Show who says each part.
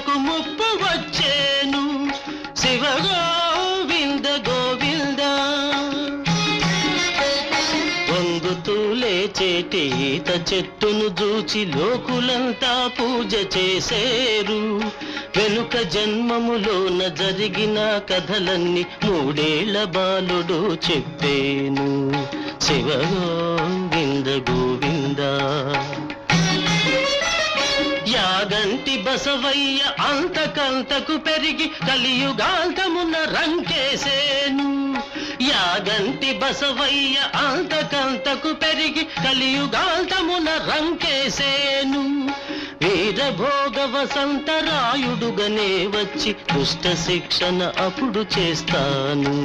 Speaker 1: ప్రాణాలకు ముప్పు వచ్చేను. శివ గోవింద గోవింద. వంగుతూ లేచేటి ఈత చెట్టును చూచి లోకులంతా పూజ చేసేరు. వెనుక జన్మములోన జరిగిన కథలన్నీ మూడేళ్ల బాలుడు చెప్పేను. శివ గోవింద గోవింద. యాగంటి బసవయ్య అంతకంతకు పెరిగి కలియుగాంతమున రంకేసేను. యాగంటి బసవయ్య అంతకంతకు పెరిగి కలియుగాంతమున రంకేసేను. వీరభోగ వసంతరాయుడుగనే వచ్చి దుష్ట శిక్షణ అప్పుడు చేస్తాను.